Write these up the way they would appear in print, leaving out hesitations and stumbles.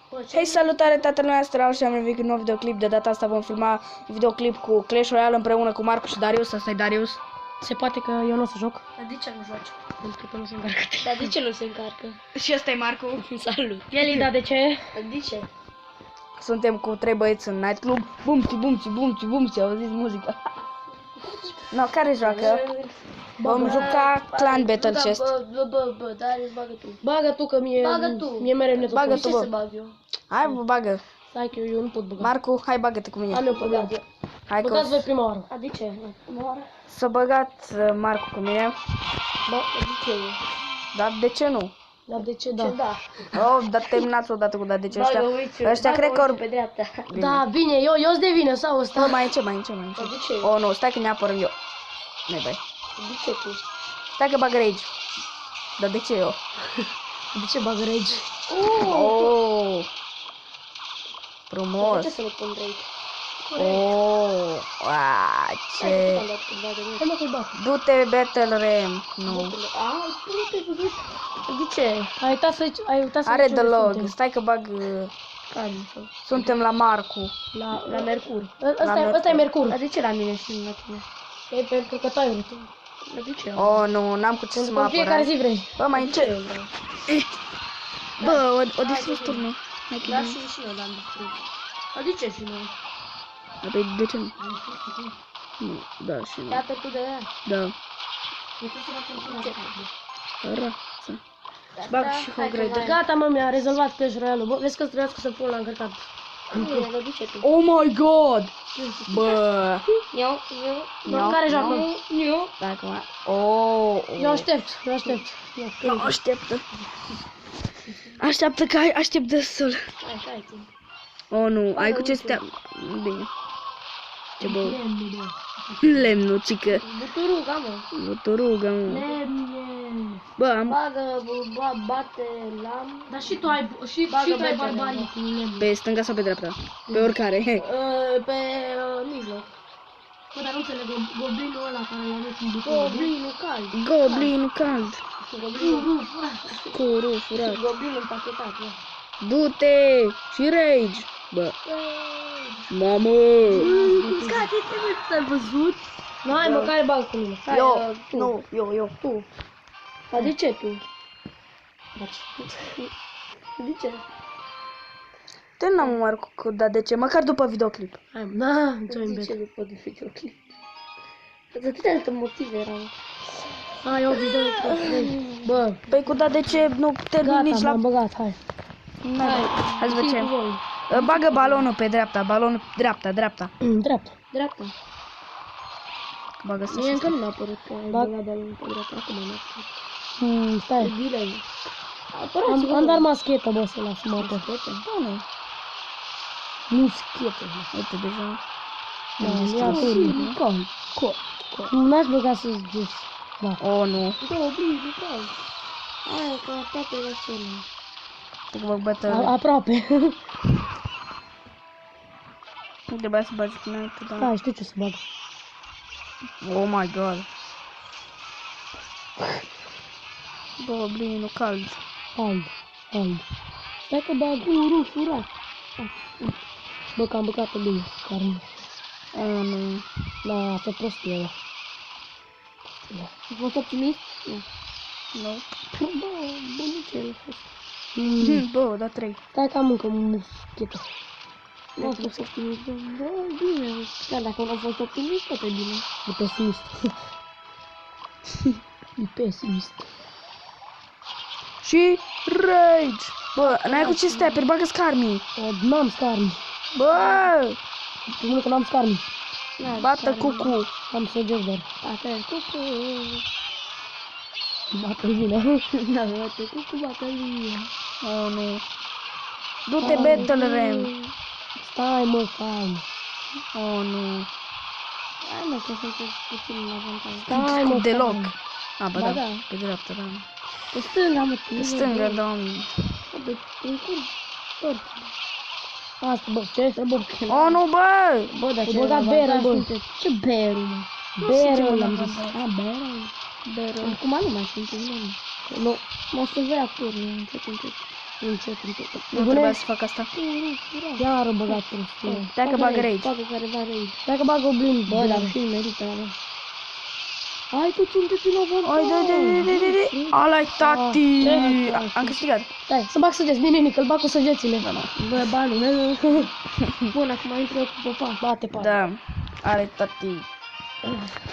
Hei, salutare, toată lumea, Astral și am revenit cu un nou videoclip. De data asta vom filma un videoclip cu Clash Royale împreună cu Marcu și Darius. Asta e Darius. Se poate că eu nu o să joc. Dar de ce nu joci? Pentru că nu se încarcă. Dar de ce nu se încarcă? Și ăsta e Marcu. Salut! Elida, de ce? Dar de ce? Suntem cu 3 băieți în nightclub. Bumți, bumți, bumți, bumți, auziți muzica. No, care joacă? Vom juca Clan Battle Chest. Bă, Darius, bagă tu. Bagă tu că mie... Bagă tu. Mie mereu ne Bagă Ce tu, bă. să bag eu? Hai, bă, bagă. Stai că eu nu pot băga. Marcu, hai, bagă-te cu Am mine. eu băgat eu. Hai, că Băgați voi prima oară. A, de ce? Nu oară? să băgați Marcu cu mine. Bă, de ce eu? Dar de ce nu? Dar de ce Ce da? da? Oh, dar terminați odată cu de ce ăștia. Bagă uite, Ăștia cred că pe dreapta. Da, bine, eu sunt de vină sau ăsta? Bă, mai încet, mai încet, mai încet. Dar de ce? Oh, nu, stai că ne apărăm eu. Nu-i bai. De ce tu? Stai că bag rage. Dar de ce eu? De ce bagă rage? Oh! De Frumos. ce să nu pun Drake? Oh! Uaa, ce... Hai mă că-i bag. Du-te Battle Ram. Nu. De ce? Ai uitat să Are zici unde deloc. suntem. Stai că bag... Cam sau? Suntem la Marcu. La Mercur. Ăsta e Mercur. Dar de ce la mine și nu la tine? E pentru că tu ai vrut. Dar de ce? Oh, nu, n-am cu ce să mă În fiecare apăr. zi vrei. Bă, mai încet. Eu vreau. Bă, o distrus turnul. Hai că Dar și eu l-am distrus. Dar de ce și noi? Apoi, de ce nu? Nu, da, și nu. Iată tu de aia. Da. Ce? Rață. Bag și Hogrider. Gata, mă, mi-a rezolvat Clash Royale. Bă, vezi că trebuia să pun la încărcat. Dar de ce tu? Oh my god! Bă! Eu. Eu. Care joacă? Eu. Dacă mai... Oh! Eu aștept. Nu, așteaptă. Așteaptă că aștept destul. Hai, timp. Oh, nu, ai cu ce să te... Bine. Ce bă? Lemnul, cică. Buturuga, mă. Buturuga, mă. Lemne. Bă, am... Bagă, bate, lam. Dar și tu ai, și Bagă tu ai betele, barbarii cu lemne. Pe stânga sau pe dreapta? Pe oricare. Pe mijloc. Bă, dar nu înțeleg, goblinul ăla care l-a luat în butură. Goblinul cald. Goblinul cald. Goblinul. Cu ruf, furat. Goblinul împachetat, mă. Du-te! Și rage! Bă. Mamă! Scate, trebuie să-l văzut. Nu, hai mă, care bag cu mine. Eu, nu, eu. Tu. Dar de ce tu? De ce? Te n-am umăr cu da de ce, măcar după videoclip. Hai mă, na, ce-o De ce după de videoclip? De atâtea alte motive erau. Hai, eu video. Bă, Păi cu da de ce nu termin gata, nici la... m-am băgat, hai. Hai să vedem. Bagă balonul pe dreapta, balonul dreapta. Dreapta. Dreapta. Bagă să Mie și încă nu mi-a părut că ai Bag. băgat balonul pe dreapta. Acum mi-a părut. Stai. Delay. Apărați-vă. Am dat maschetă, bă, să las moarte. Da, nu. Nu schetă. Uite, deja. Da, ia tu. Nu m-aș băga să zici. Da. Oh, nu. Goblinul cald. Aia că toate la scenă. Vă bătă. Aproape. Nu trebuia să bagi cu noi, da. Hai, știu ce să bag. Oh my god. Goblinul cald. Ald. Stai că bag uru furat. Bă, că am băgat-o bine. Carne. Oh, nu. Da, asta prostie ăla. Ai fost optimist? Nu. Nu. Bă, bunice a fost. Bă, da 3. Stai că am încă muschetă. Nu a fost optimist. Bă, bine. Dar dacă nu a fost optimist, tot e bine. E pesimist. E pesimist. Și rage. Bă, n-ai cu ce să te aperi, bagă scarmi. N-am scarmi. Bă, Primul că n-am scarmi. bată cucu. Am săgeți doar. Bate cucu. Bată bine. Da, bate cucu, bate bine. Oh, nu. Du-te Battle Ram. Stai mă, stai. Oh, nu. Hai mă, că sunteți puțin în avantaj. Stai mă, Deloc. stai. A, bă, Ba da. da. Pe dreapta, da. Pe stânga, mă. Pe stânga, doamne. Pe curs. Tot. Asta, bă, ce să bă? Oh, nu, bă! Bă, dar Ai ce băgat avantaj beră, bă. sunteți. Ce beră, mă? Beră, l-am zis. Beră. Beră. Acum nu mai sunt în lume. Nu. Mă să vrea actorul încet, încet. Încet, încet. Nu trebuia să fac asta. Iară băgat prostie. Dacă bagă rage. Bagă careva rage. Dacă bagă oblind. Bă, dar și merită ala. Hai, tu sunteți în avantaj. Hai, de. Ala-i tati. Am câștigat. Stai, să bag săgeți. Bine, Nică, îl bag cu săgețile. Bă, bani. Bun, acum intru eu cu popa. Bate, pa. Da. Ale tati.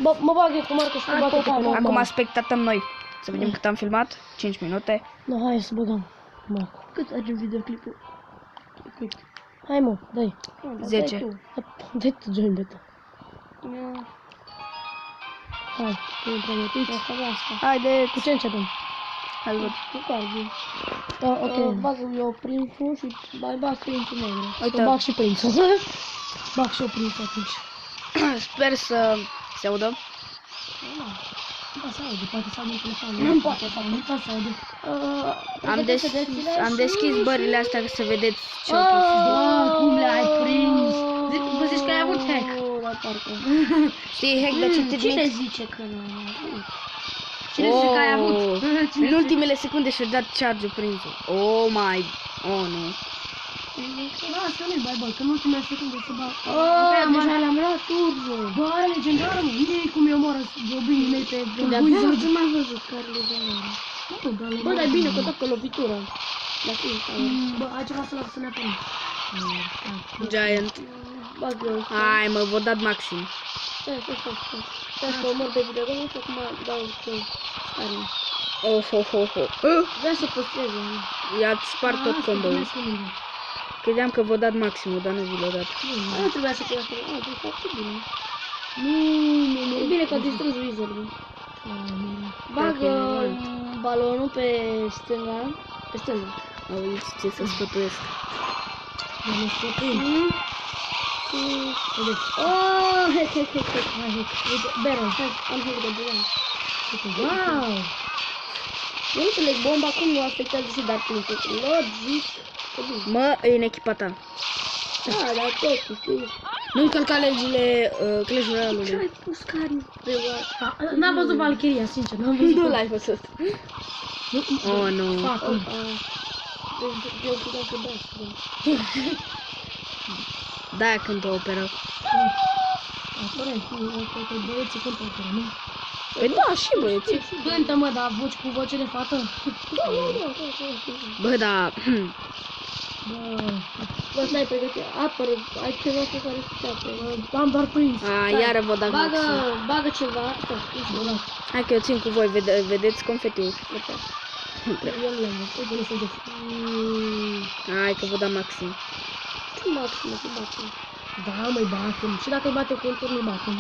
Bă, mă bag eu cu Marcus să bate pe normal. Acum spectatăm noi. Să vedem cât am filmat. 5 minute. Nu, hai să băgăm. Marco. Cât are videoclipul? Hai mă, dai. 10. Dai tu join beta. Hai, Nu pregătiți? Asta e asta. Haide. cu ce începem? Hai văd. Cu cardi. Da, ok. Bagă eu prințul și mai bag prințul negru. Să Uite. bag și prințul. Bag și eu prințul atunci. Sper să se audă. Da, să aude, poate să aude în telefon. Nu poate să aude, poate să aude. Am deschis bările astea ca să vedeți ce au pus. Cum le-ai prins? Vă zici că ai avut hack. La parcă. Știi hack de citit Cine mic? zice că nu am avut? Cine zice că ai avut? În ultimele secunde și-a dat charge-ul prințul. Oh my... Oh, nu. Da, să nu-i bai, bă, că în ultimele secunde să bag. Deja le-am luat turbo. Bă, are legendară, mă. Idei cum eu omoră jobinii mei pe De-abia Wizard. nu mai văzut care legendară. Bă, dar e bine că toată lovitura. La ființa. Bă, ai ceva să lasă să ne apărăm. Giant. Bag eu. Hai mă, v-o dat maxim. Stai. Stai să omor de videogame și acum dau ce stare. Of. Vreau să păstreze. I-ați spart tot combo-ul. Credeam că v-o dat maximul, dar nu vi l-o dat. Nu trebuia să fie așa. De fapt, e bine. E bine că a distrus Wizard-ul. Bagă balonul pe stânga. Pe stânga. Auzi ce să sfătuiesc. Oh, heck. Baron. Am heck de băiat. Wow! Nu înțeleg bomba cum nu afectează și dar prințul. Logic. Mă, e în echipa ta. Da, dar totuși, știi? Nu încălca legile Clash Royale-ului. Ce ai pus cariu pe oară? N-am văzut Valkyria, sincer, n-am văzut. Nu l-ai văzut. Oh, nu. Fac. Deci, eu puteam să dau. Da, cântă opera. Corect, băieții cântă opera, nu? Păi da, și băieții. Cântă, mă, dar voci cu voce de fată? Bă, da. Bă, stai pregătit. Apără, ai ceva pe care să te apere. Am doar prins. A, iară vă dat maxim. Bagă ceva. Stai, Hai că eu țin cu voi, vedeți confetiul. Eu nu le-am văzut, uite, nu se deci. Hai că vă dau maxim. Ce maximă, ce maximă? Da, măi, batem. Și dacă îi bate cu un turn, îi batem.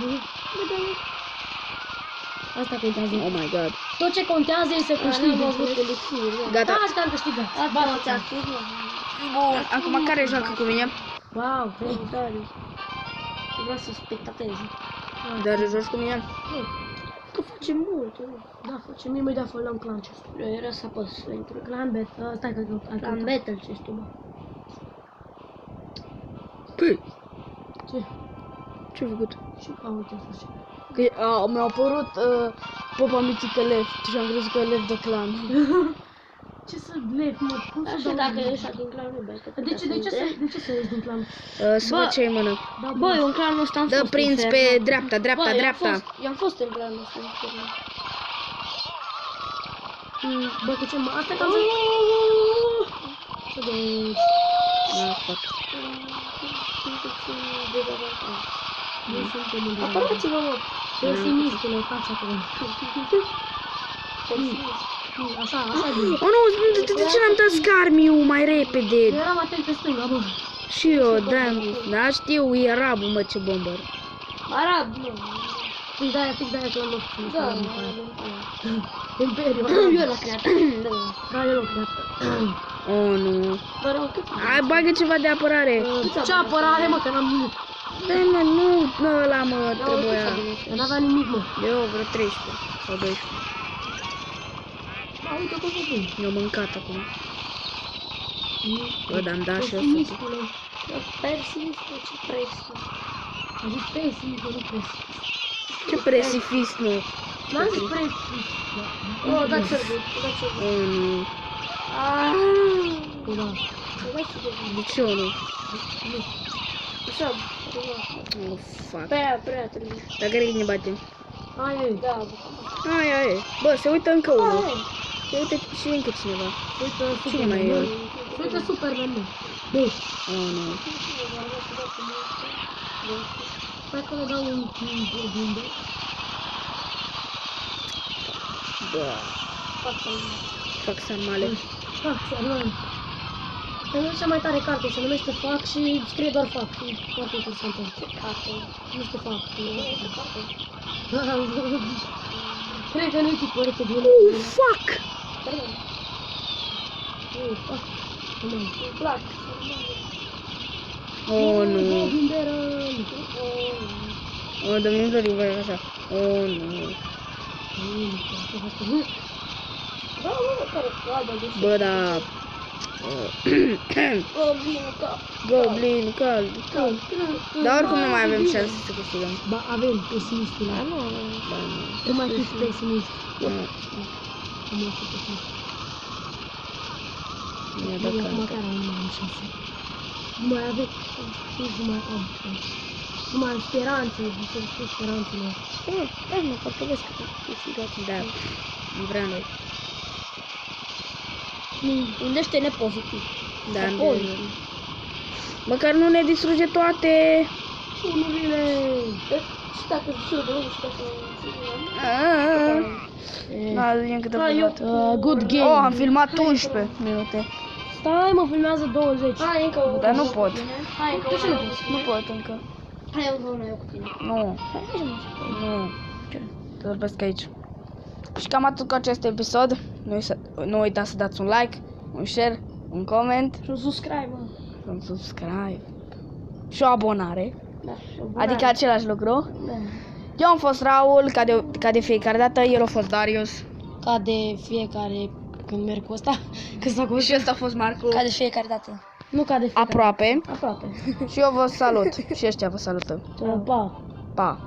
Asta contează. Oh my god. Tot ce contează e să câștigi. Am avut elixir. Gata. Da, asta am câștigat. Asta ți-a spus, mă. Bun, acum care joacă cu mine? Wow, Darius. Vreau să spectateze. Dar joci cu mine? Că face mult, da, facem imediat fără în clan ce Eu era să apăs să intru. Clan bet, stai că Clan Battle ce știu, bă. Păi, Ce? ce-ai făcut? Și uite așa. Că mi-a apărut popa mitică left și am crezut că e left de clan. Ce să lep, mă? Cum să Așa dau dacă lep? ești din clan, nu băi. De ce să ieși din clan? Să văd ce ai în mână. Da, Bă, eu în clanul ăsta am Dă fost prinț în pe Inferno. dreapta, Bă, dreapta. Eu am fost în clanul ăsta în Inferno. Bă, cu ce mă? Asta că am să... Să deci... Ah, fuck. Sunteți în dezavantaj. Nu suntem în dezavantaj. Apărați-vă, mă. Pesimistule, taci acolo. Așa e bine. Oh nu, de ce n-am dat Scarmiu mai repede? Eu eram atent pe stânga, bă. Și eu, da, știu, e arabul, mă, ce bombăr. Arab, nu. Fix de-aia că l-am luat. Da, Imperiu. eu l-am creat. Da, eu l-am creat. Oh, nu. Vă rog, cât? Hai, bagă ceva de apărare. Ce apărare, mă, că n-am nimic. Da, mă, nu ăla, mă, trebuia. Eu n-aveam nimic, mă. Eu vreo 13 sau 12. A, uite cum se pune. Eu mâncat acum. Bă, dar-mi da și eu să... Pesimistule. Persist, ce presi. A zis pesimist, nu pesimist. Ce presifist, nu. N-am zis pesimist. Oh, dați-o, dați-o. Oh, nu. Ah. Da. De ce nu? Așa, Oh, fuck. prea târziu. Dar care ne batem? Hai, Da, Ai. Bă, se uită încă unul. bă. Se uită și încă cineva. uite Cine mai e? Superman. Uite Superman, mă. Bă, Oh, nu. hai că le dau un gândă. Bă, fac sarmale. Fac, Superman. E cea mai tare carte, se numește Fac și scrie doar Fac. E foarte interesantă. Nu știu Fac. Cred că nu-i tipărită de unul. Fuck! Fac. Îmi plac. Oh, nu. Gânderă. Oh, domnul Floriu, vă așa. Oh, nu. Da, bă, care coadă de Bă, da. Goblin, cald. Dar oricum nu mai avem șanse să câștigăm. Ba, avem pesimistul. Ba, nu. Nu mai fi pesimist. Nu. Nu mai fi pesimist. Mi-a Eu dat acum cald. care nu mai am șanse. Nu mai avem. Nici nu mai am șanse. Nu mai am speranțe. Nu să știu speranțele. Mă, parcă vezi că câștigat. Da. Nu vrea noi. Gândește-ne pozitiv. Da, Apoi. măcar nu ne distruge toate. Unurile. Și dacă și eu de unul și dacă... Da, zicem câte Ah, eu- Good game. Oh, am filmat 11 minute. Stai, mă, filmează 20. Hai, încă o... Dar nu pot. Hai, încă De ce nu una. poți? Nu pot încă. Hai, încă una eu cu tine. Nu. Nu. Te vorbesc aici. Și cam atât cu acest episod. Nu uitați să dați un like, un share, un comment, Și un subscribe, mă. un subscribe și o abonare. Da, și o Adică același lucru. Da. Eu am fost Raul, ca de fiecare dată, el a fost Darius. Ca de fiecare când merg cu ăsta. Că s-a Și ăsta a fost Marcu. Ca de fiecare dată. Nu ca de fiecare. Aproape. Aproape. Și eu vă salut. Și ăștia vă salută. Pa. Pa!